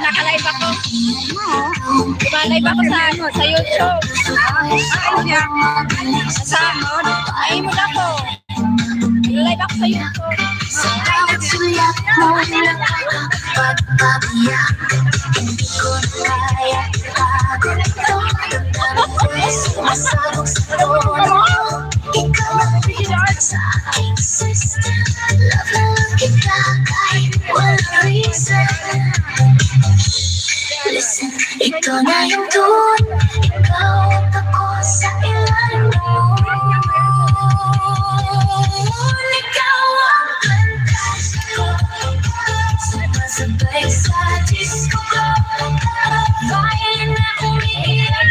Naka-live ako. Diba-live ako sa YouTube. Ay mo na ko. Live ako sa YouTube. Sulat mo lang pagpapabiyak. Hindi ko na kaya itago ito. Sumasabog sa tono. Ikaw ang pinag sa aking system. Love na lang kita kahit walang reason. Listen, ito na yung tune. Ikaw at ako sa ilalim ng moon. Ikaw ang kantas ko. Sabay sa disco ko. Violin na umiiyak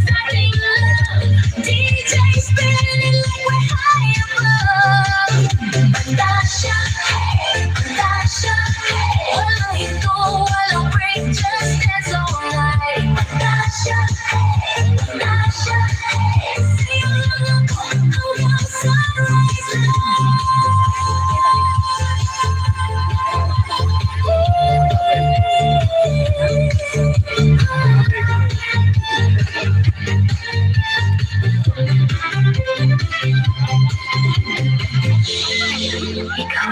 sa ating love. DJ spinning like we're high above. Banda siya, hey, banda siya, hey. Walang ito, walang break, just dance all night. Banda siya, hey, banda siya, hey. Sa'yo lang ako hanggang sunrise light. Ikaw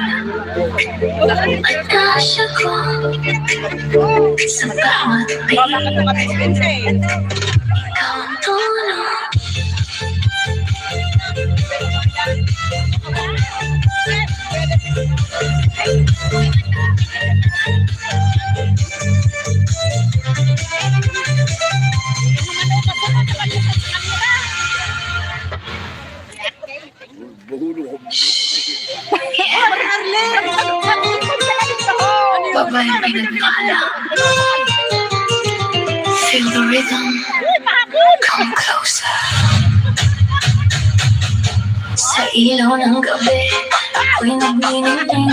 lang pagkasya ko sa bawat beat. Ikaw ang tono. Babae pinagpala. Feel the rhythm. Come closer. Sa ilaw ng gabi, ako'y nagniningning.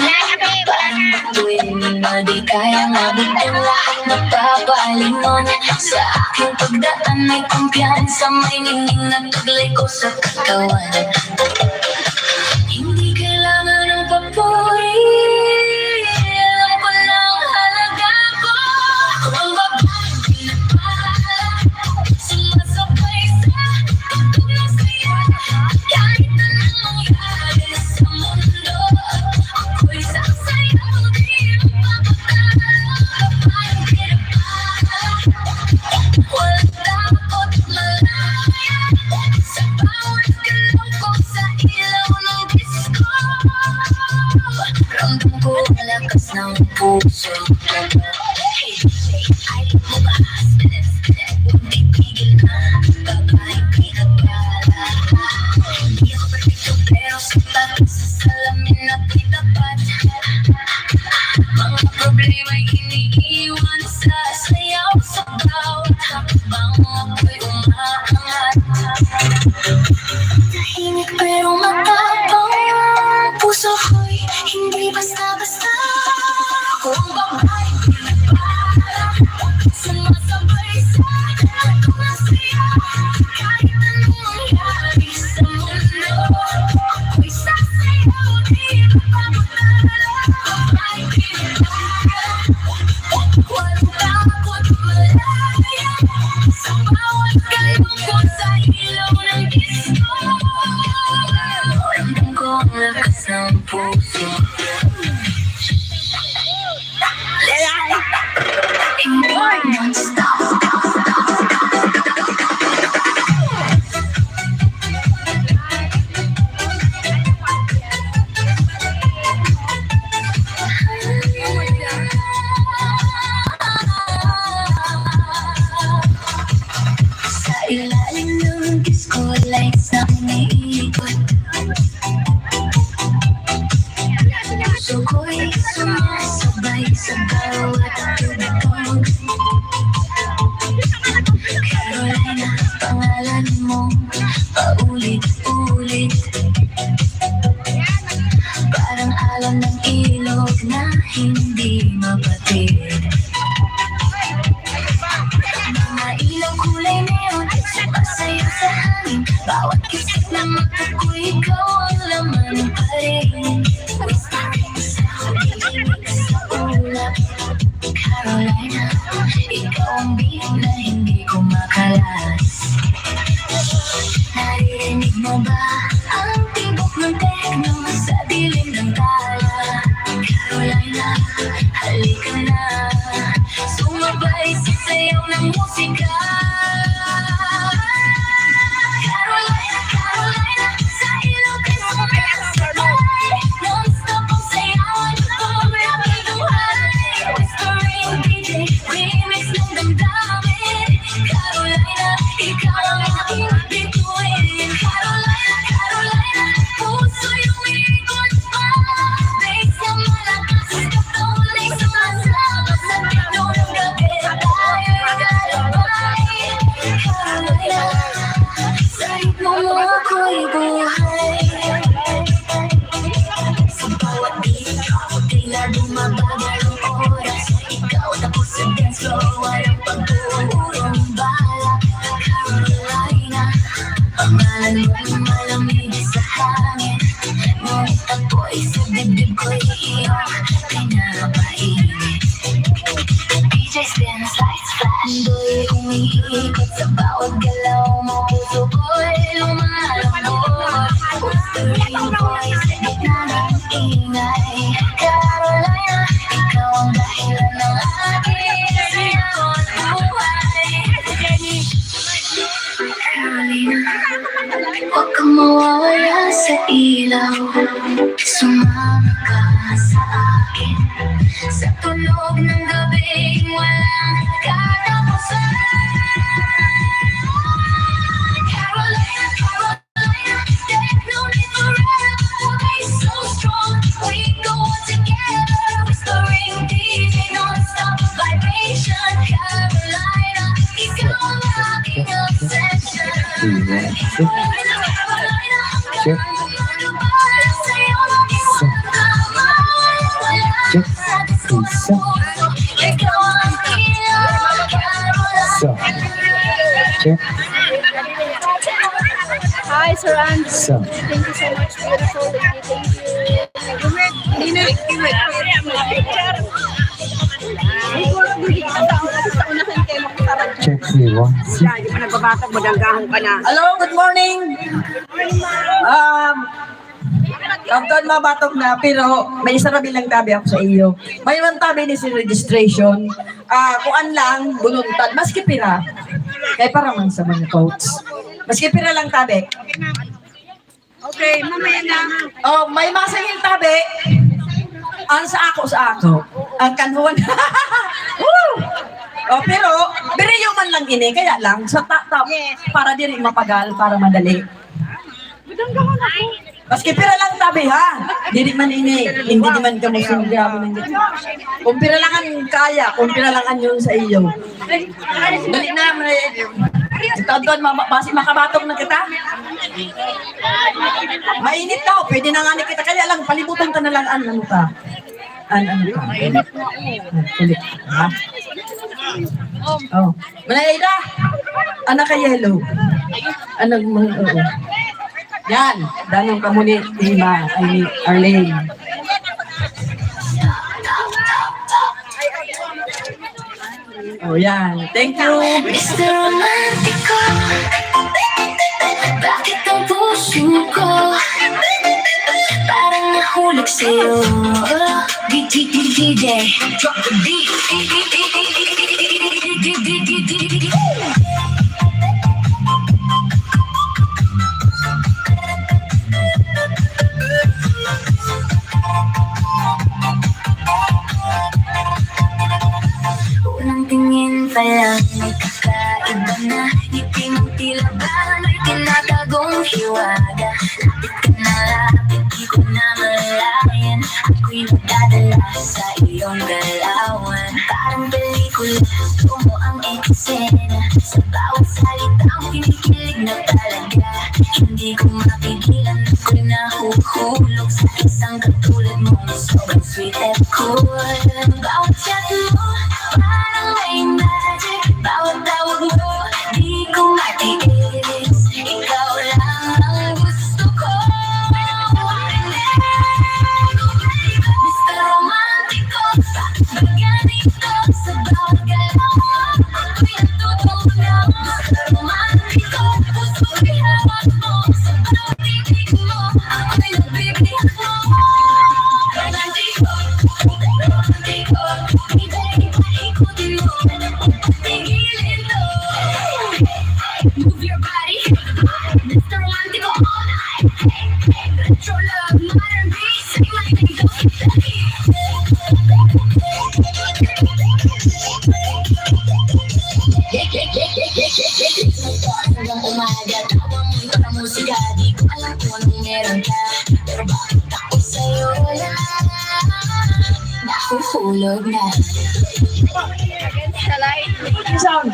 Parang batuin na di kayang abutin lahat na papalingon. Sa aking pagdaan may kumpiyansa, may ningning na tuglay ko sa katawan. Hindi kailangan ng papuri. Alam ko lang halaga ko. Ako ang babae pinagpala. Sumasabay sa tugtog ng saya. Kahit anong mangyari sa mundo, ako'y sasayaw, di magpapatalo. Babaeng pinagpala. Walang takot malaya. Sa bawat galaw ko sa ilaw ng disco. Ramdam ko ang lakas ng puso. Hey, ay lumabas. Huwag titigil na. Babaeng pinagpala. Hindi ako perfecto pero sapat. Sa salamin ako'y tapat. Mga problema'y iniiwan sa sayaw. Sa bawat hakbang ako'y umaangat. Tahimik pero matapang. Puso ko'y hindi basta-basta. Ako ang babaeng pinagpala. Sumasabay sa tugtog ng saya. Kahit anong mangyari sa mundo, ako'y sasayaw, di magpapatalo. Babaeng pinagpala. Walang takot malaya. Sa bawat galaw ko sa ilaw ng disco. Ramdam ko ang lakas ng puso. Hindi non-stop. Sa ilalim ng disco lights na umiikot. Puso ko'y sumasabay sa bawat tugtog. Carolina, pangalan mo paulit-ulit. Parang alon ng ilog na hindi mabatid. Mga ilaw kulay neon, sumasayaw sa hangin. Bawat kisip na mata ko, ikaw ang laman pa rin. We starting so remix. Carolina, ikaw ang beat na hindi ko makalas. Naririnig mo ba ang tibok ng techno sa dilim ng tala? Carolina, halika na, sumabay sa sayaw ng musika. Carolina, Carolina, sa ilog ay sumasabay, non-stop ang sayawan, pumapit buhay. Whispering DJ, remix ng damdamin. Carolina, ikaw ang aking bituin. Carolina, Carolina, puso yung ikot pa. Bass na malakas, katawan ay sumasama sa bito ng gabi. Tayo'y galabay. Carolina, sa ritmo mo ako'y buhay. Sa bawat beat, tila bumabagal ang oras. Ikaw tapos sa dance floor, walang pagbuurong bala. Carolina, pangalan mo'y malamig sa hangin. Ngunit ako'y sa dibdib ko'y iyong pinapainit. DJ spins, lights flash, mundo'y umiikot sa bawat galaw mo. Puso ko'y lumalambot. Whispering voice, sa gitna ng ingay. Carolina, ikaw ang dahilan ng aking sayaw at buhay. Carolina, huwag kang mawawala sa ilaw. Sumama ka sa akin sa tunog ng gabing walang katapusan. Carolina, Carolina, techno need forever. We'll be so strong, we go on together. Whispering DJ, non-stop vibration. Carolina, ikaw ang aking obsession. Carolina, Carolina, hanggang magmamahal sa'yo ang iyong kamay. Wala sa diskurso, ikaw ang ilaw. Carolina. Hi, Sir Andrew. So. Thank you so much for the show. Thank you. Check zero. Hindi pa nagbabatag, madanggahan ka na. Hello, good morning. Kapton mabatok na, pero may isa na bilang tabi ako sa iyo. May man tabi ni si registration. Kuan lang, buluntad, maski pira. Kaya para man sa mga coach. Maski pira lang tabi. Okay, mamaya na. Oh, may masahil tabi. Ang sa ako. Ang kanhuan. Woo! Oh, pero beriyo man lang ini, kaya lang sa top para diri mapagal, para madali. Maski pira lang tabi ha. Diri man ini, hindi man ka musundabi ng dito. Kung pira lang ang kaya, kung pira lang ang yun sa iyo. Dali na, doon, basi makabatok na kita. Mainit daw, pwede na nga ni kita. Kaya lang, palibutan ka na lang, ano ka. Ano ka. Kulit. Ha? Oh. Manayda, anak ka yellow. Anak mo, oo. Yan, danong ka muni, Tima, ay Arlene. Oh, yan. Thank you. Mr. Romantico, bakit ang puso ko parang nahulog sa'yo? DJ, drop the beat. Unang tingin pa lang may kakaiba na ngiti mong tila ba may tinatagong hiwaga. Lapit ka na lapit, di ko na malayan. Ako'y nadadala sa iyong galawan. Parang pelikula, tumo ang eksena. Sa bawat salita mo kinikilig na talaga. Hindi ko mapigilan, ako'y nahuhulog sa isang katulad mong sobrang sweet at cool. Bawat chat mo parang may magic. Bawat tawag mo di ko matiis. Ikaw lang ang gusto ko. Mr. Romantico, bakit Alam ko nung meron ka, pero bakit ako sa'yo wala? Nahuhulog na. Against the light. Sound.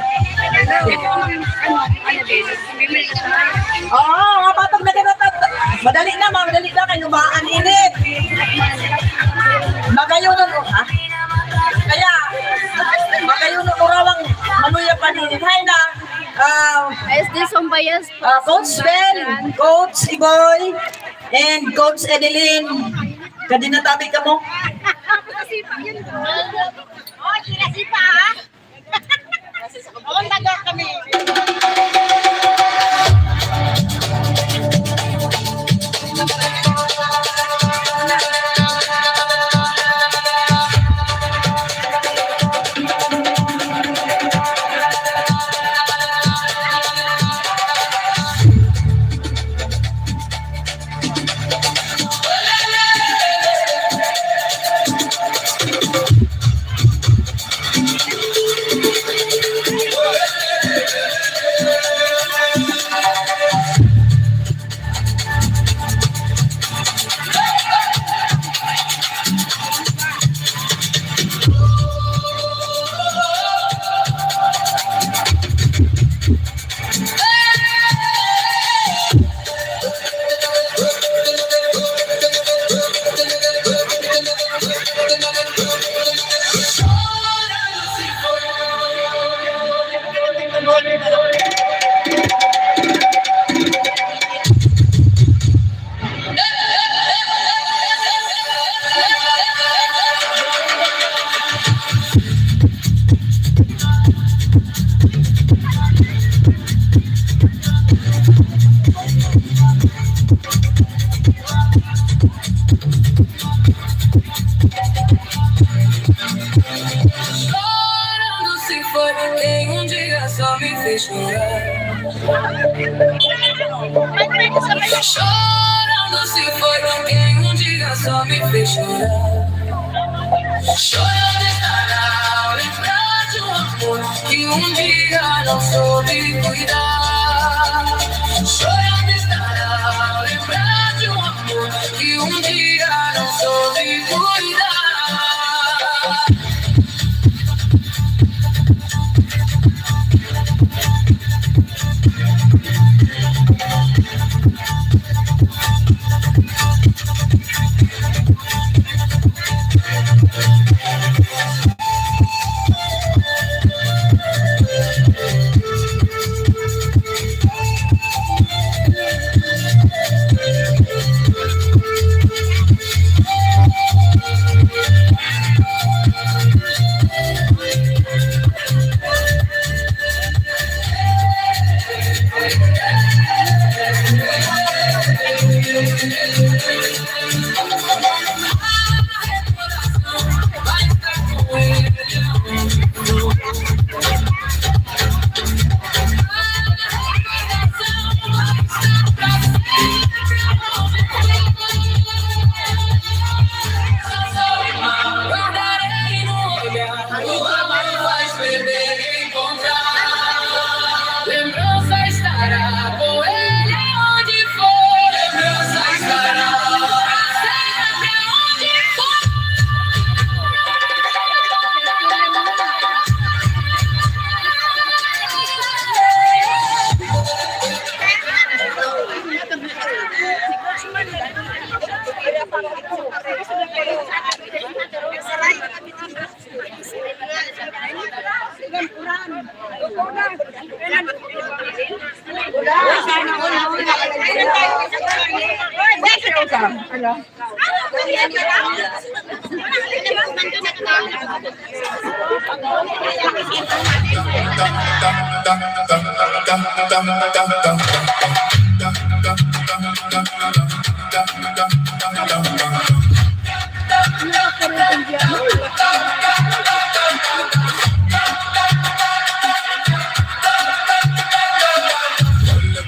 Oo, mga patag na kinatat. Madali na kayo baan init. Magayunan ko, ha? Kaya, magayunan ko rawang manuya paninit. Hay na, SD Sombayas po. Coach Ben, Coach Iboy, and Coach Edeline. Kadinatabi ka mo? Oh, kinasipa ha? Oo, taga kami. Chorando se foi quem dia só me fez chorar. Chorando se foi quem dia só me fez chorar. Chorando estará ao lembrar de amor que dia não soube cuidar. Chorando estará ao lembrar de amor que dia não soube cuidar. Lembrança estará com ele onde for. Lembrança estará sempre onde for.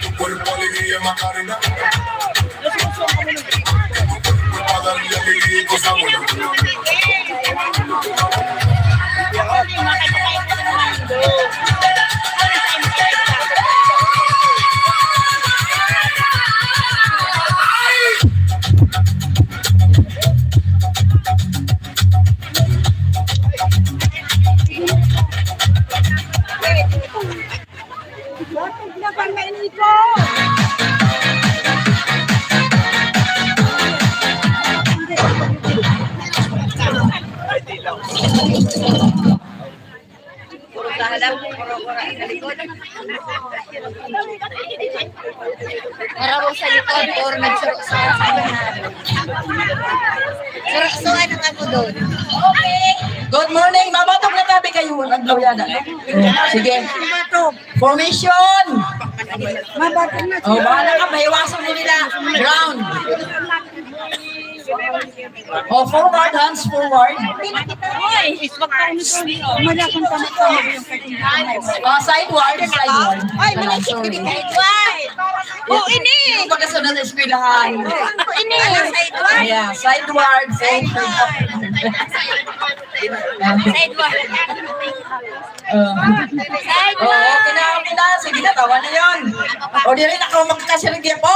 Tu cuerpo alegría Macarena, para darle alegría y cosa buena. Puro kahalap, puro sa likod. Marawang sa likod or nagsurok-surok sa bahan. Surok-sukan ang ako doon. Good morning, mabatog na tabi kayo. Adlaw yada. Sige. Formation. Mabatog na. Oh, bahala ka, maiwasan mo nila. Ground. Oh, forward, hands forward. Malakang tamat-tamat yung Sideward, sideward. Ay, malakit Sorry. din sideward. Oh, ini. Yung pagkasunod sa eskwelahan. Oh, ini. Sideward. Yeah, sideward, forward. Sideward. Okay na. Sige na, tawa na yun. O, di rin ako magkakasirigya po.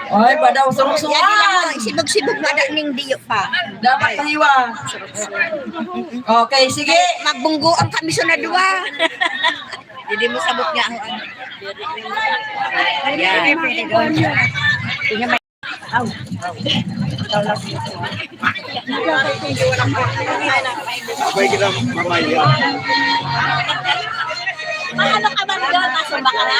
Ay, badaw, Yan lang surok-sukan. mo, sibog-sibog na ning diyo pa. Dapat pahiwa. Okay, sige. Magbunggo ang kamiso na duwa. Hindi mo sabot nga ang ano. Ano ka man doon? Masumba ka na?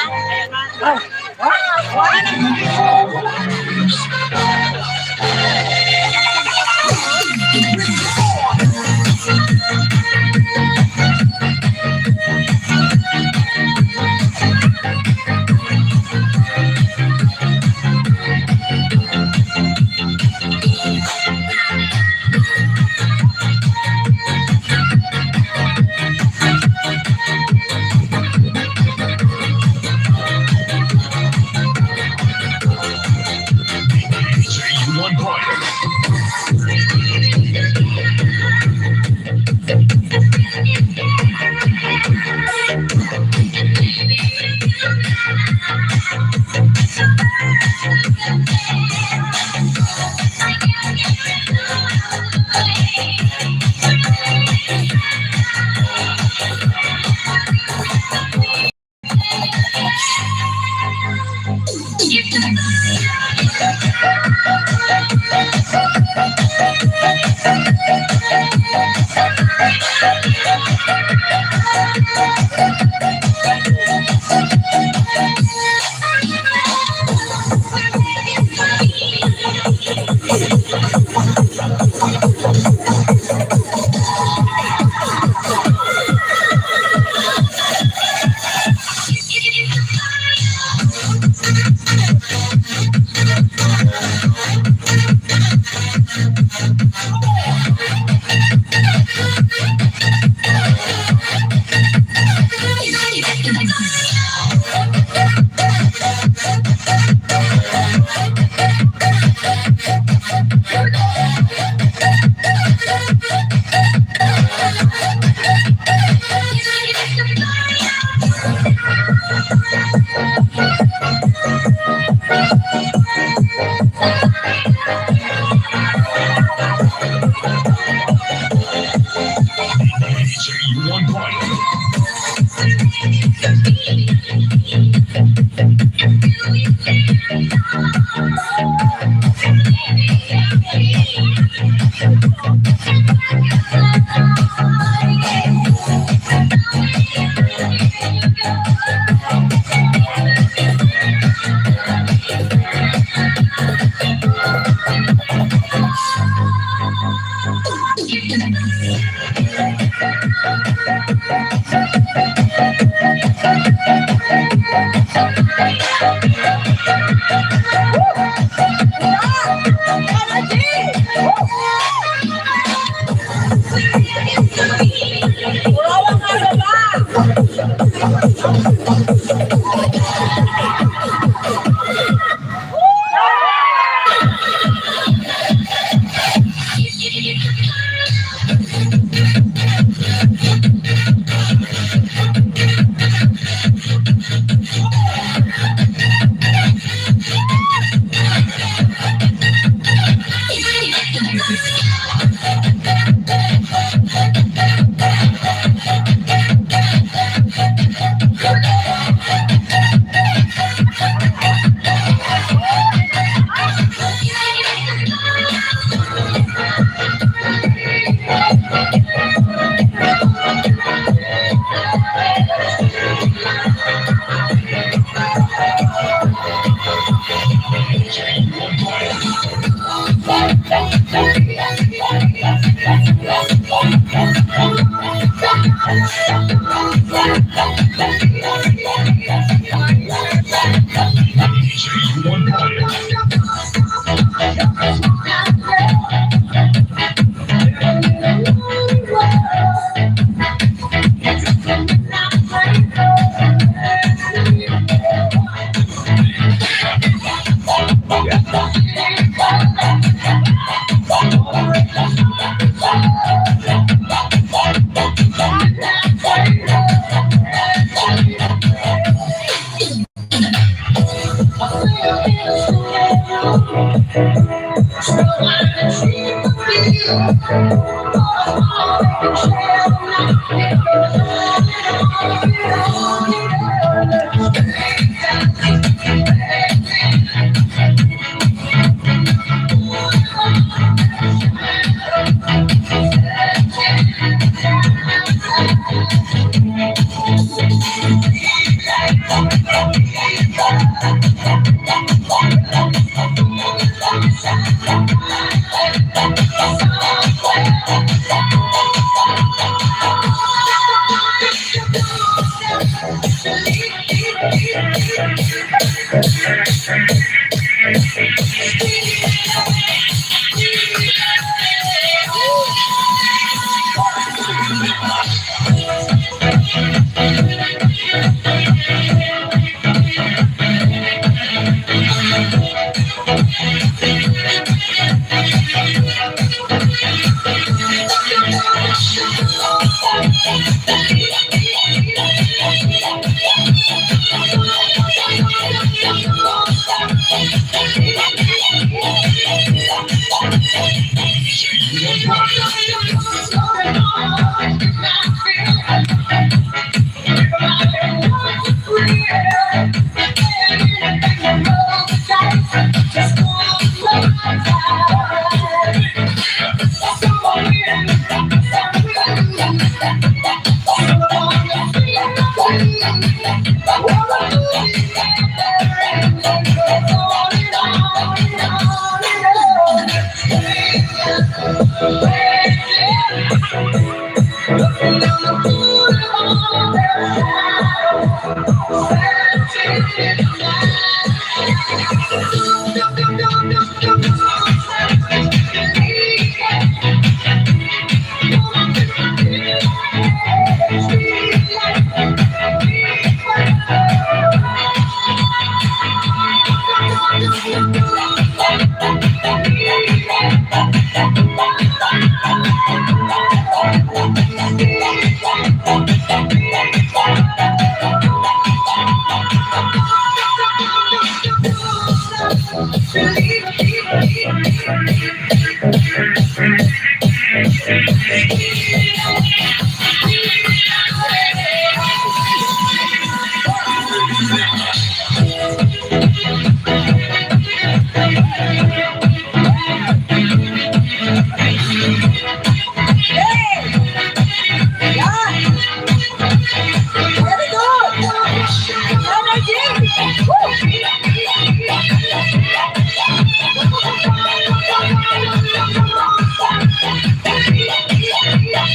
Energy!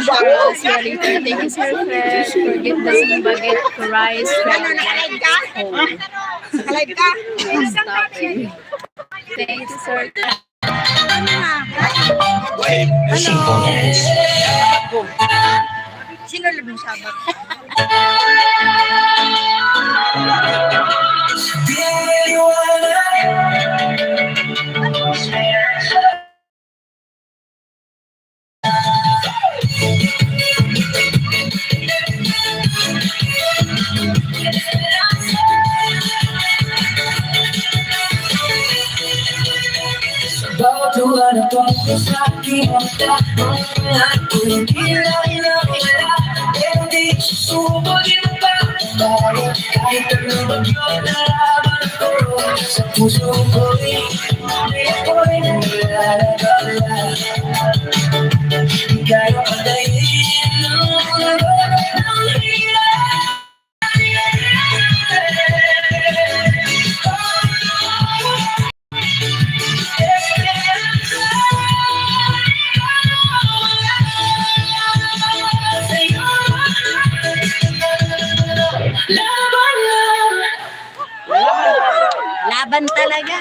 Charles Realito. Thank you, Sir Fred, for giving us some baguette to rice from Nakalive ka? home. Nakalive ka? Stop it. Thank you, Sir. Sino labing sabat? Bawat luha na pagod sa aking mata ako'y kailangan pero di susuko din pa tayo kahit anong bagyo na laban ko sa puso ko'y ako'y naglalagala di kayo patayin ng hirap. Laban talaga.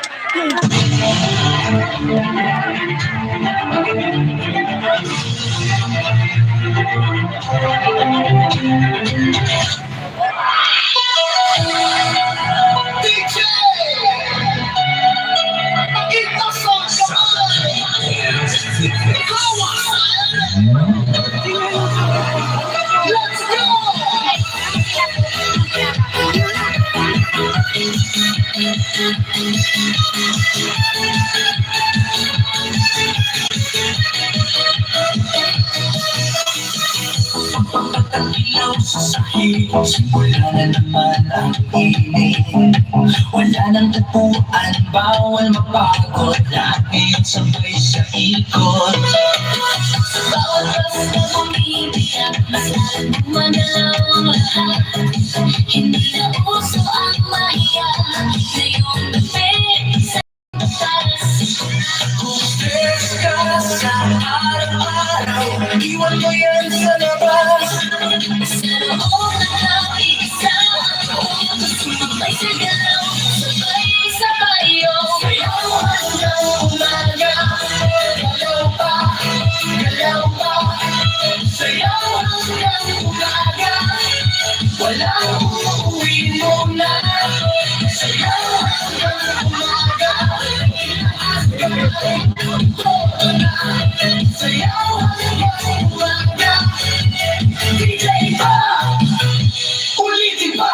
Ilaw sa sahig, simula na naman ang init. Wala nang tatuan, bawal mapagod, lagi ang sabay sa ikot. Sa bawat oras na bumibiyak, mas lalong gumagalaw ang lahat. Hindi na uso ang mahiya, ngayong gabi sa taas. Kung stress ka sa araw-araw, iwan mo yan sa labas. Sa loob ng nag-iisa, sumabay sa galaw, sabay-sabay yung sayaw hanggang umaga. Galaw pa, sayaw hanggang umaga. Walang uuwi muna, sayaw hanggang umaga. Sayaw hanggang umaga. DJ pa, ulitin pa.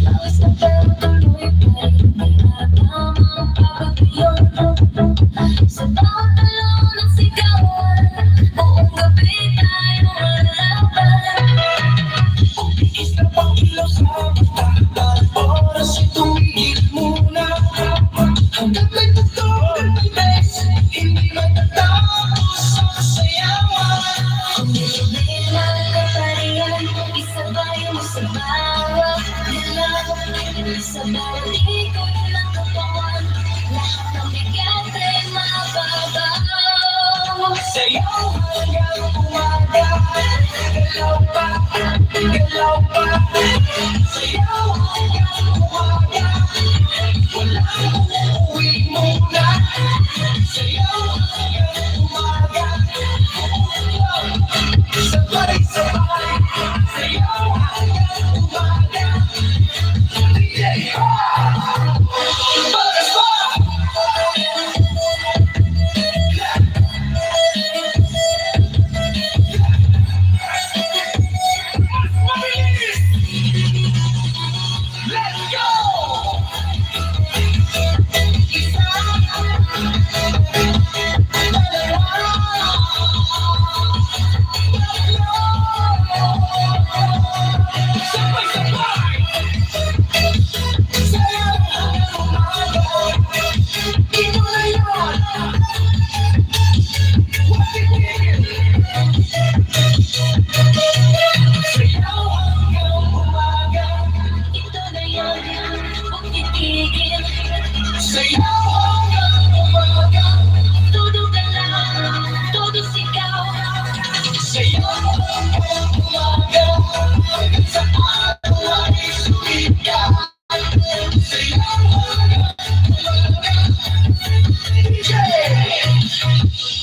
Bawas na pero tuloy pa rin, may tamang pagkakayon. Sa bawat talon ng sigawan, buong gabi tayo lalaban. Is na pang ilaw sa mata, oras ay tumigil muna. Hanggang may tutulog ng bes, hindi matatapos ang sayawan. Kung may magkaparihan, isabay mo sa bawat galaw. Sa bawat ikot ng katawan, lahat ng bigat ay mababaw. Sayaw hanggang umaga, galaw pa, galaw pa. Sayaw hanggang umaga, walang uuwi muna. Sayaw hanggang umaga, sabay-sabay. Sayaw hanggang umaga. DJ pa, bagas pa.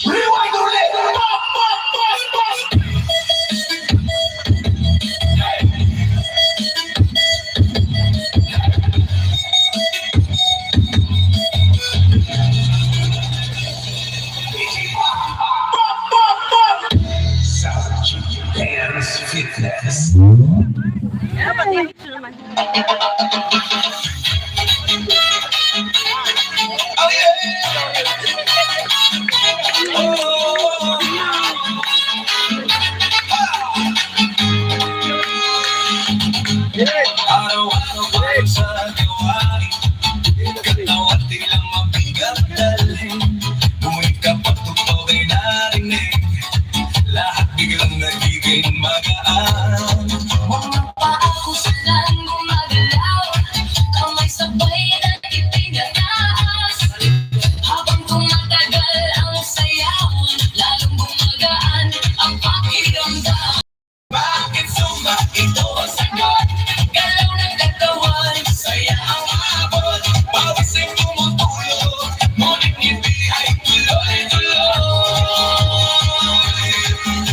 Rewind ulit! Pop! Dance Fitness. Oh Araw-araw pa sa gawain, katawan tilang mabigat dalhin. Ngunit kapag totoo'y narinig, lahat biglang nagiging magaan. Mga paa ko silang gumagalaw, kamay sabay na itinataas. Habang tumatagal ang sayaw, lalong gumagaan ang pakiramdam. Bakit sumba ito ang sagot? Galaw ng katawan, Saya ang abot, pawis ay tumutulog, ngunit ngiti ay tuloy-tuloy.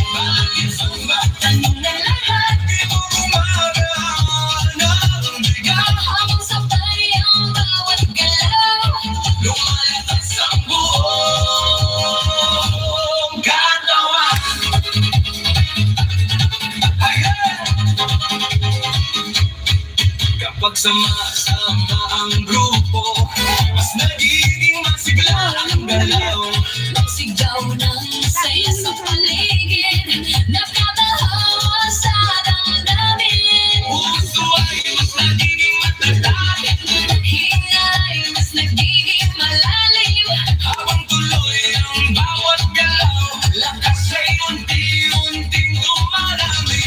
Bakit sumba tanong ng lahat, ito gumagaan ang bigat? habang sabay ang bawat galaw. Lumalakas ang buong katawan. Ayan! Kapag sama-sama ang grupo, mas nagiging masigla ang galaw. Sigaw ng saya sa paligid, nakakahawa sa damdamin. Puso ay mas nagiging matatag, Hinga ay mas nagiging malalim. habang tuloy ang bawat galaw, lakas ay unti-unting dumarami.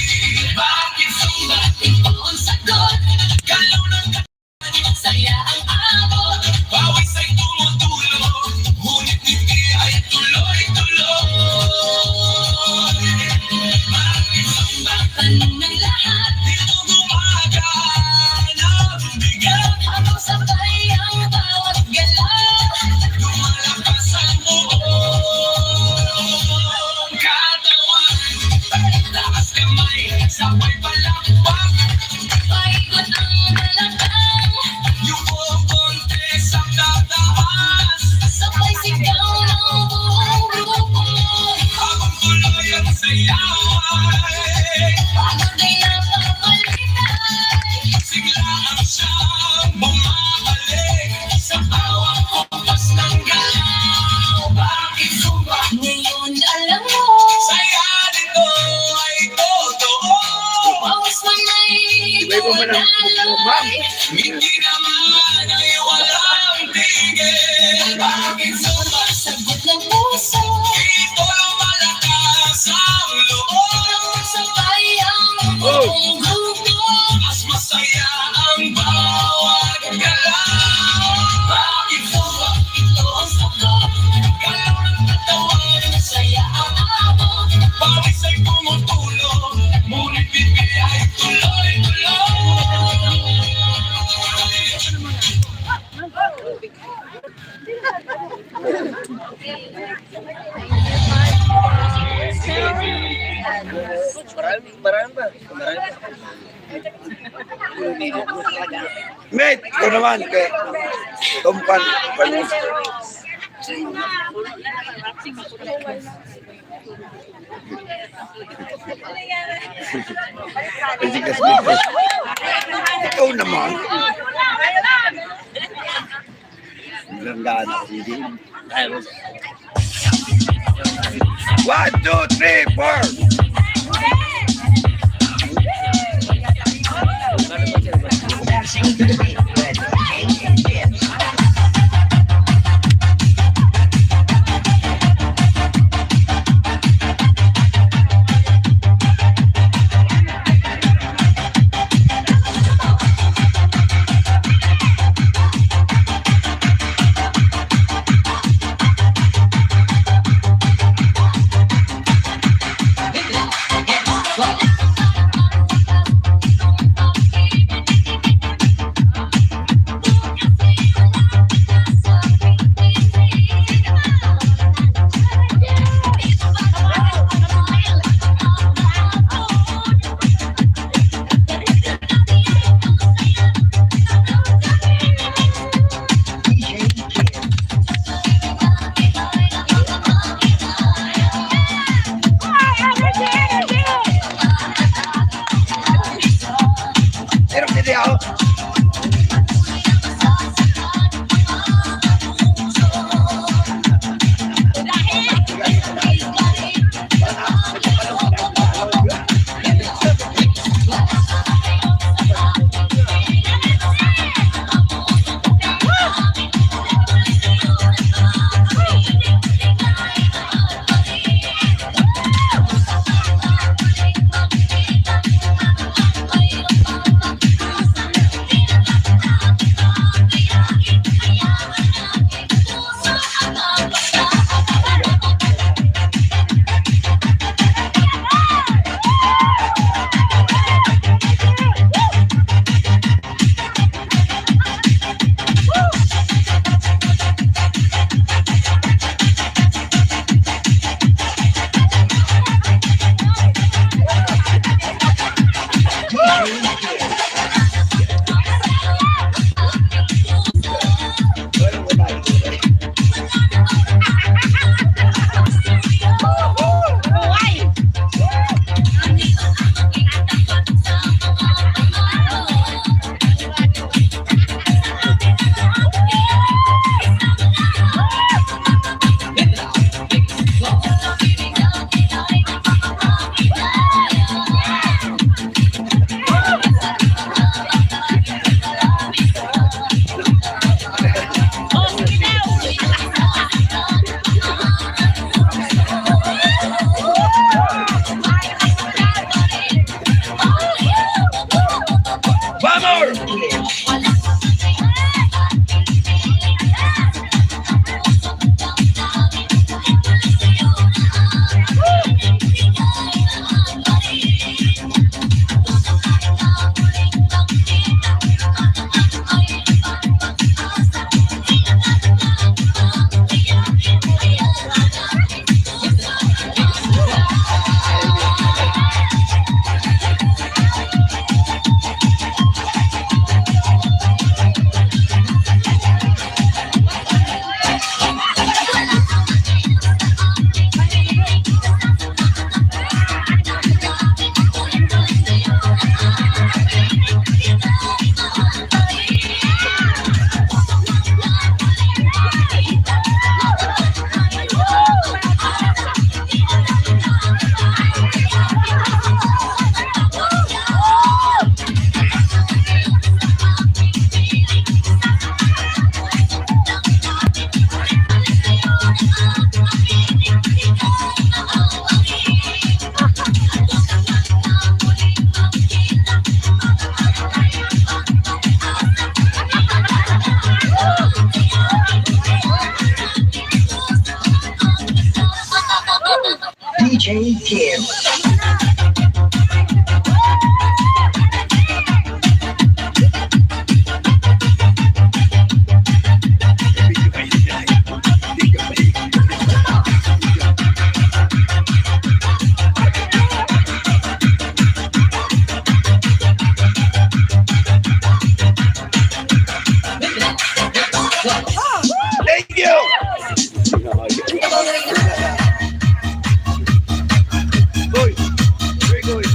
Bakit sumba? Ito ang sagot, Galaw ng saya ang abot. pawis ay tumutulog, ngunit ngiti ay tuloy-tuloy. Bakit sumba? Tanong ng lahat, Dito gumagaan ang bigat. habang sabay ang bawat galaw. Lumalakas ang buong katawan. Taas kamay, sabay palakpak. Paikot ang balakang, Yung buong konti sa tataas. sabay sigaw ng buong grupo. Habang tuloy ang sayaway, Pagod ay napapalitay, siglaan siyang bumabalik sa bawat kumpas ng galaw. Bakit sumba? ngayon alam mo. Saya nito ay totoo. Pawis man ay tunay. Hindi naman ay walang tigil. Bakit sumba? Sagot ng puso, Ito lumalakas ang loob. sabay ang buong grupo. Mas masaya ang bawat galaw. Bakit sumba? Ito ang sagot, Galaw ng katawan, saya ang abot. pawis ay tumutulog, ngunit pipi ay tuloy-tuloy. Mate, ito naman kay Tumpan. Ikaw naman. Langgaan ako hindi. 1, 2, 3, 4. DJ Kim. Thank you! Uy, very good.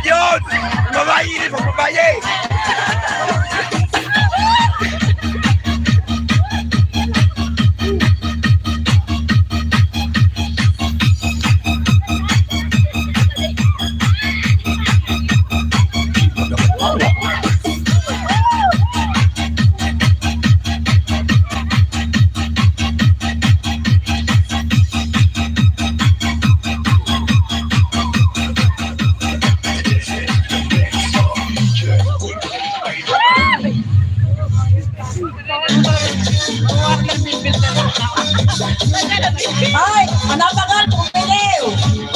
Yun! Babae yun! Babae! Ay, manabagal, pumiliw.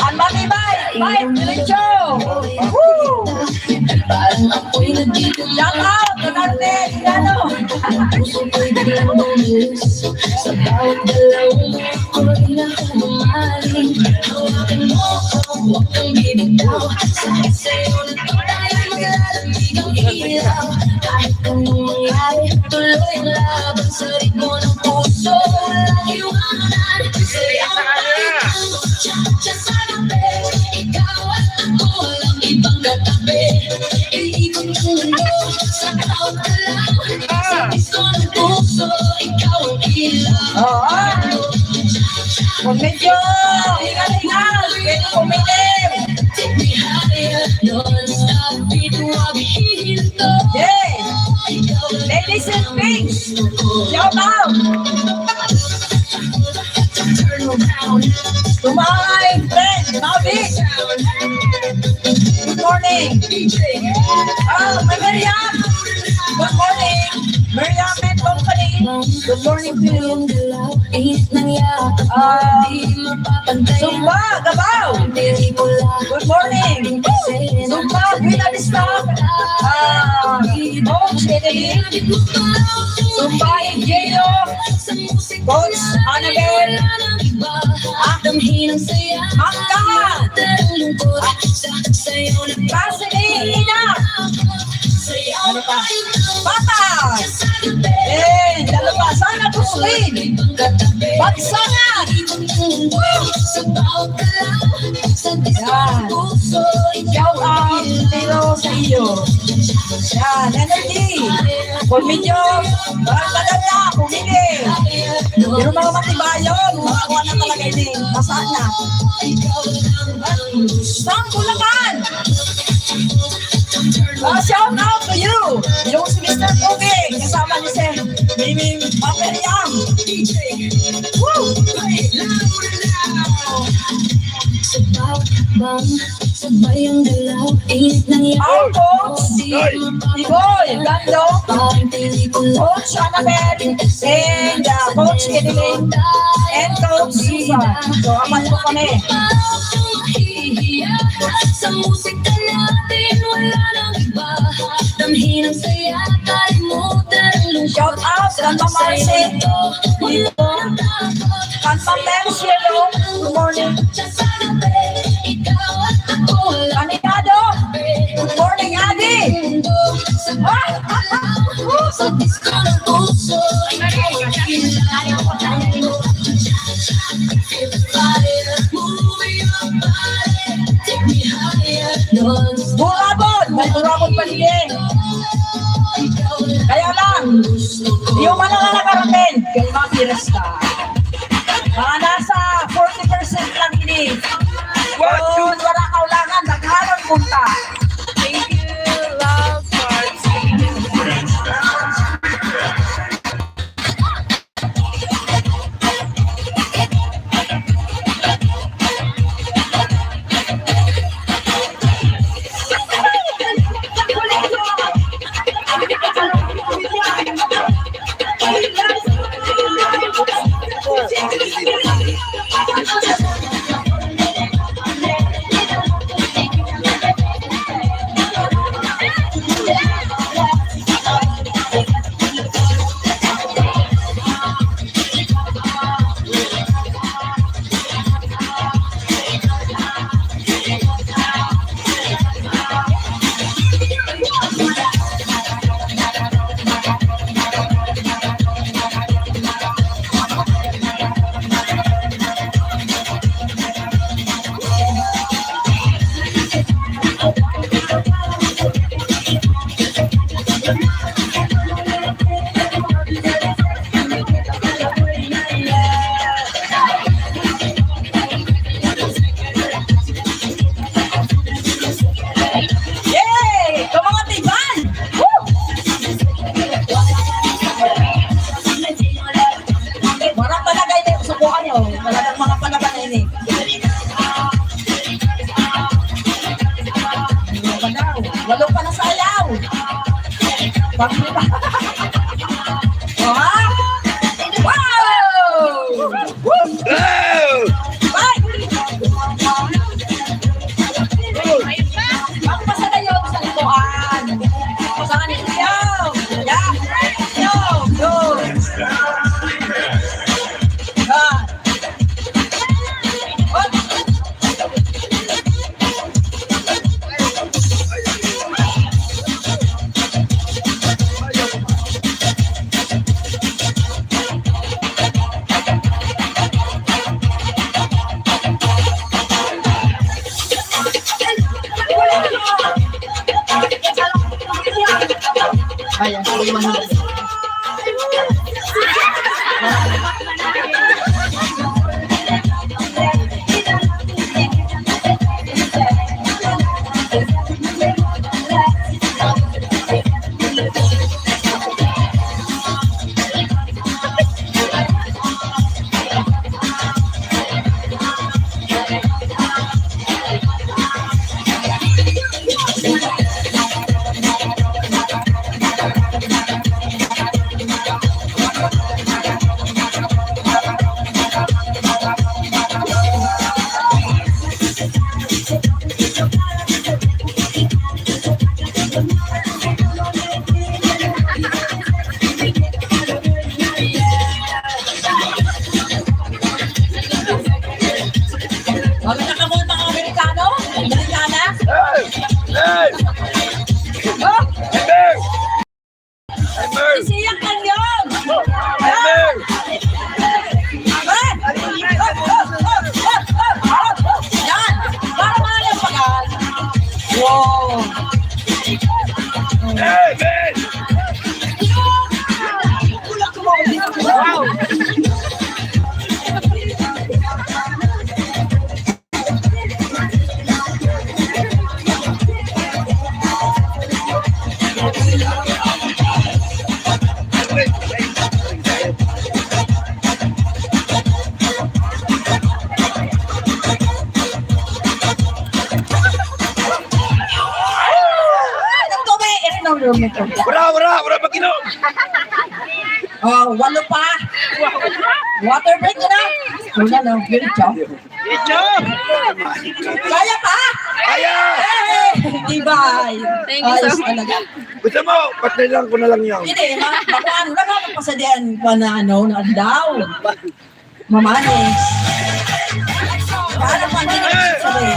Ang matibay, bye, diretso. Woo! Parang ako'y nandito Shout out, Donarte, Tigano. puso ko'y biglang bumilis. Sa bawat galaw mo ako'y nakamaling. Hawakan mo ako, huwag kang bibitaw. Sa'yo na to tayo maglalamig ang ilaw. Kahit anong mangyari, tuloy ang laban sa ritmo ng puso. Walang iwanan, sa'yo ang pakitang tsa-tsa sa gabi. Ikaw at ako, walang ibang katabi. Iikot ng mundo sa bawat galaw. Sa pisto ng puso, ikaw ang ilaw. Oo. Kung medyo hingal-hingal, pwede pumiliw. Take me higher, non-stop, dito ang hihinto. Yes. Ladies and pigs, shout out Turn around, to my friend, Mavi. Good morning. Oh, my Miriam. Good morning. Miriam and company. Good morning to you. init ng yakap mo, di mapapantay. Zumba, Gabaw. Good morning. Zumba, Villa de Stop. Coach Kennedy. Zumba, Ingeno. Coach Annabel. Damhin ang saya, Angka. at ang lungkot. Sa'yo na Cassidy. ibang katabi. Bagsangan! Ibang mundo sa bawat galaw, sa disko Yan. puso. Shout out dito sa iyo. Yan, energy. Kung medyo, maganda, pumili. Pero mga matibayon, makakuha na talaga ini. Masaan na. Sang Bulacan! Shout out to you! Yung si Mr. Tugig, kasama ni si Miming Paperiam. Woo! Sa bawat hakbang, sabay ang galaw, init ng Our yaw. coach, Igoy, Gando, Parang pelikula. Coach Annabelle, and Coach Edeline, and Coach Susan. So, apat po kami. Sa musika natin, wala nang iba. Damhin ang saya, kalimutan ang lungkot. Shout out, Kanta Marcy, dito. Kanta Mercielo, good morning. Kanigado, good morning, Adi. Sa disko ng puso, Burabon, may burabon paligid. Kaya lang, di mo na nakarating kay mga pirasta. Mga nasa 40% lang ini. Kung wala kaulangan, nagharang punta. Thank you, love, Marcy. Yay! Ito mga tiban! Woo! Wala talaga ini. Subukan nyo. Talagang mga palaban ini. Ano ba daw? Walo pa na sayaw. Oh, ha? Wow! Woo! Oh! Bye! Magpasa na yun sa likuan. Sa kanil yaw. Yeah. Yo. Go. God. What? Ayan, sige manhid. Maganda ka muna mga Amerikano? Amerikana? Hey! Hey! Oh, Hey, Mer! Hey, Mer! isiyak lang yun! Hey, Mer! Wow. Hey, man! Wow. Wala mag-inom! Oh, walo pa. Water break na. Wala na, good job. Kaya pa? Kaya! Hey! Diba? Thank you, sir. Ayos talaga. Gusto mo, patay ko na lang yan. Hindi, baka ano lang ako pasadian pa na ano, na daw. Mamanis. Paano pa hindi nagsasabi?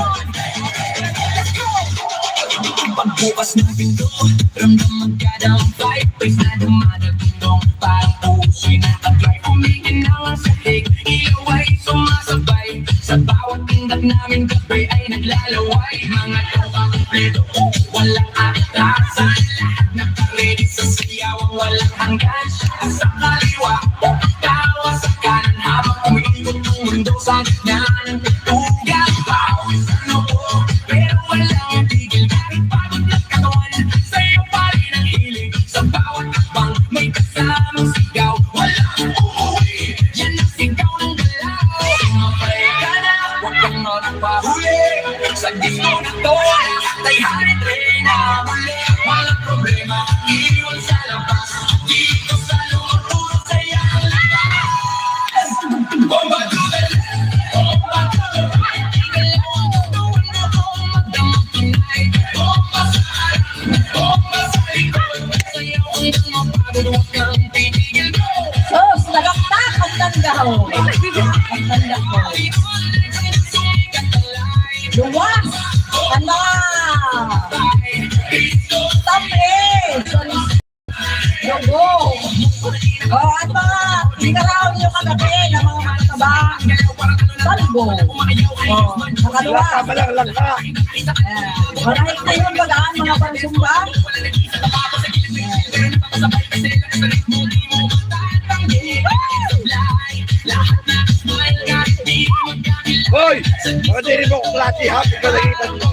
Pagbukas ng pinto, ramdam magkadang vibe. Pwes na dumadagindong parang puso'y nakadrive. Kumikinang ang sahig, ilaw ay sumasabay. Sa bawat tindak namin gabi ay naglalaway. Mga tropa kumpleto, walang atasan. Lahat nakaredy sa siyawang walang hanggan. Sa kaliwa, tawa sa kanan habang umiikot ang mundo sa gitna ng pitugan. Pawis sa noo, pero walang tigil. Kahit pagod na katawan, sa'yo pa rin ang hilig. Sa bawat akbang, may kasamang sigaw. Walang uuwi, yan ang sigaw ng galaw. Sumabay ka na, huwag kang magpahuli. Sa disco na to, ay harit rin na muli. Walang problema, iwan sa labas. Dito sa loob, puro saya ang labas. Bomba to the left, bomba to the right. Igalaw ang tutuwan na magdamag tonight. Bomba sa harap, bomba sa likod. Sayaw hanggang mapagod, huwag kang titigil. Go! Sos, nagaktak ang tanda ko. Ang tanda ko. Luwas! Ano? Tabi! Yogo! Oh, at mga tingaraw niyo kagabi ng mga mataba. Salbo! Oh, nakaluwa. Tama lang ka. Marahit na yung bagaan mga pansumba. Hoy! Mga diri mo kung klase, happy ka nagitan mo.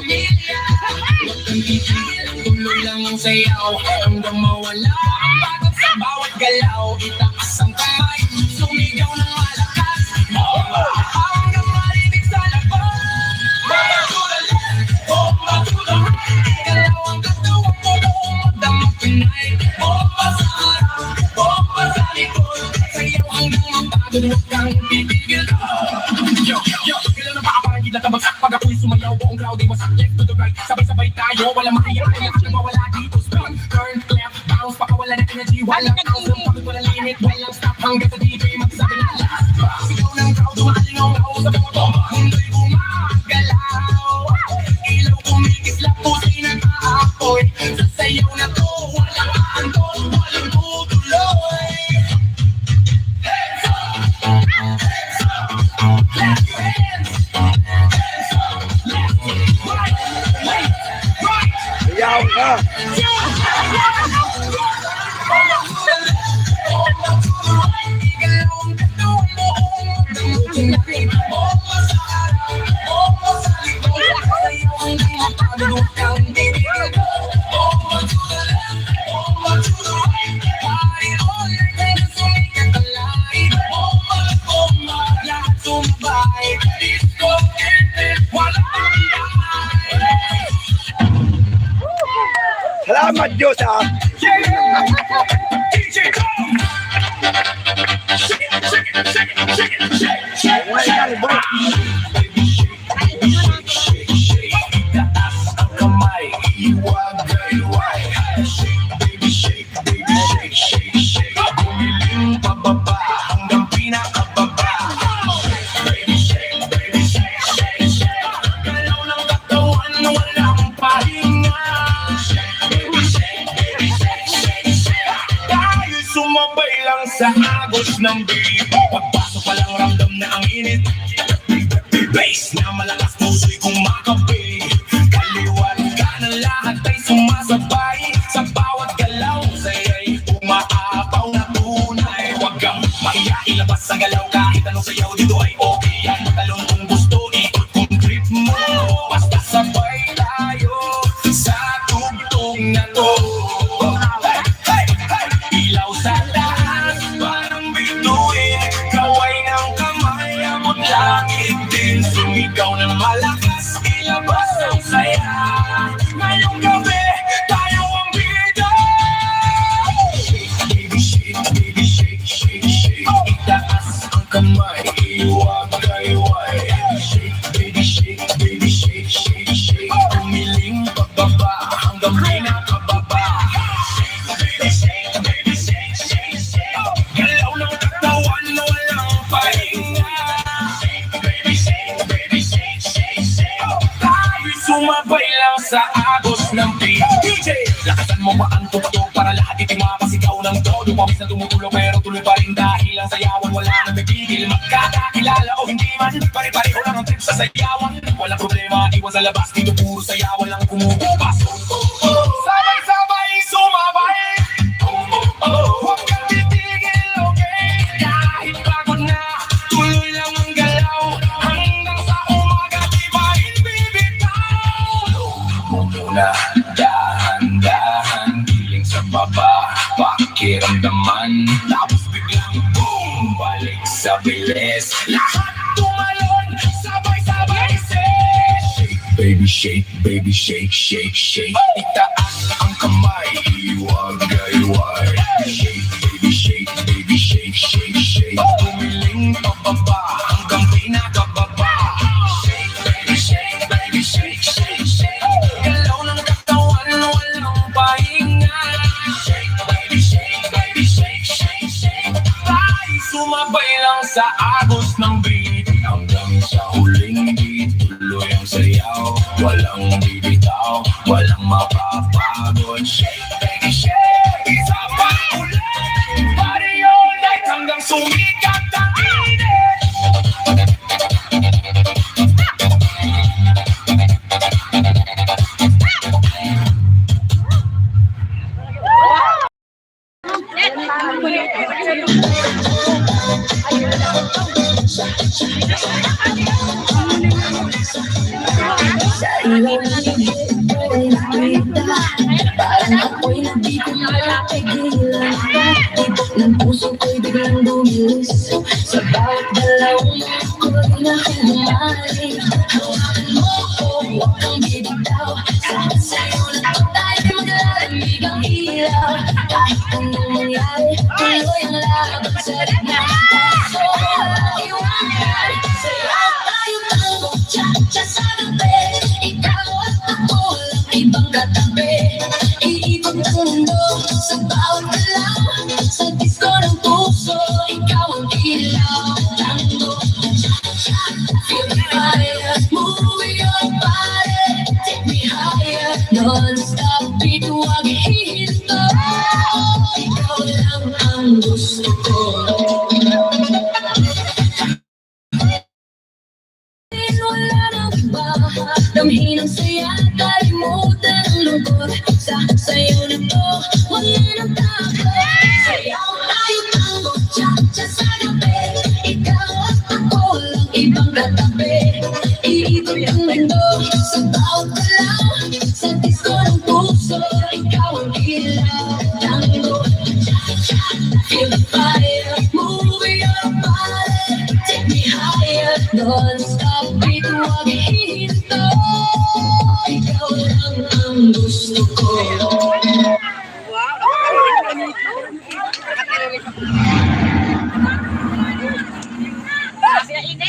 Tuloy lang ang sayaw hanggang mawala ang pagod sa bawat galaw. Itaas ang kamay, sumigaw ng malakas. Hanggang marinig sa labas. Bomba to the left, bomba to the right. Galaw ang katuwang mo, magdamag tonight. Bomba sa harap, bomba sa likod. Sayaw hanggang mapagod, huwag kang titigil. Yo, kailan na ba parang hindi natabagsak? Pag ako'y sumayaw, buong crowd ay wasak. Left to the right, sabay-sabay tayo. Walang makiyak, kung mawala dito. Spin, turn, clap, bounce, pakawala ng energy. Walang outcome, pagod walang limit. Walang stop hanggang sa DJ magsabi na last. Sigaw ng crowd, umaalingaw sa moto. Mundo'y gumagalaw. Ilaw kumikislap, pusa'y nag-aapoy. Sa sayaw na to, walang aantol, walang tutuloy. Hands up! Hands up! Clap your hands! Hands up! Left, right, left, right. Ayaw ka. Salamat Diyos ha. Wala ka rin bro. Kamay, iwag-iwag. Shake, baby, shake, baby, shake, shake, shake. Bumiling pababa hanggang pinakababa. Baby, shake, baby, shake, shake, shake. Galaw ng katawan, walang pahinga. Baby, shake, baby, shake, shake, shake. Tayo sumabay lang sa agos ng beat. Pagpasok pa lang ramdam na ang init. Bass na malakas, puso'y kumakabig. Kaliwan ka hanggang pinakababa. Baby, shake, baby, shake, shake, shake. Galaw ng katawan, walang pahinga. Baby, shake, baby, shake, shake, shake. Tayo sumabay lang sa agos ng beat. DJ, lakasan mo ba ang tutok para lahat iti mapasigaw ng todo? Pawis na tumutulo pero tuloy pa rin dahil ang sayawan wala na may pigil. Magkakakilala o hindi man, pare-pareho lang ang trip sa sayawan. Walang problema, iwan sa labas, dito puro sayawan lang kumukupas. Sabay-sabay sumabay. Huwag kang titigil, okay? Kahit pagod na, tuloy lang ang galaw. Hanggang sa umaga, di ba bibitaw? Muna, dahan-dahan, giling sa baba, pakiramdaman. Tapos biglang boom, balik sa bilis. Lahat tumalon, sabay-sabay shake. Baby shake, baby shake, shake, shake. Itaas ang kamay, iwag-iwag. Shake, baby shake, baby shake, shake, shake. Tumiling pababa hanggang pinakababa. Shake, baby shake, baby shake, shake, shake. Galaw ng katawan, walang pahinga. Shake, baby shake, baby shake, shake, shake. Tayo sumabay lang sa agos ng beat. Hanggang sa huling beat, tuloy ang sayaw. Walang bibitaw, walang mapapagod. Shake, baby, shake. Isa pa ulit. Party all night hanggang sumikat ang init. Parang ako'y hindi ko mapigilan. Tibok ng puso ko'y biglang bumilis. Sa bawat galaw mo ko'y nakahumali. Hawakan mo ko, huwag kang bibitaw. Sa'yo na to tayo maglalamig ang ilaw. Kahit anong mangyari, tuloy ang laban sa gitna ng puso. Iwanan, sayaw tayo tango, cha-cha sa gabi. Ikaw at ako lang ibang katabi. Iikot ang mundo sa bawat galaw. Sa disco ng puso, ikaw ang ilaw. Tango, cha-cha, feel the fire. Move your body, take me higher. Non-stop beat, huwag ihinto. Ikaw lang ang gusto ko. Wala nang iba, damhin ang saya, kalimutan ang lungkot. Sa'yo na to, wala nang takot. Sayaw tayo tango, cha-cha sa gabi. Ikaw at ako lang ibang katabi. Iikot ang mundo sa bawat galaw. Sa disco ng puso, ikaw ang ilaw. Tango, cha-cha, feel the fire. Move your body, take me higher. Non-stop beat, huwag ihinto. Ikaw lang ang gusto ko.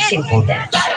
Simple dance.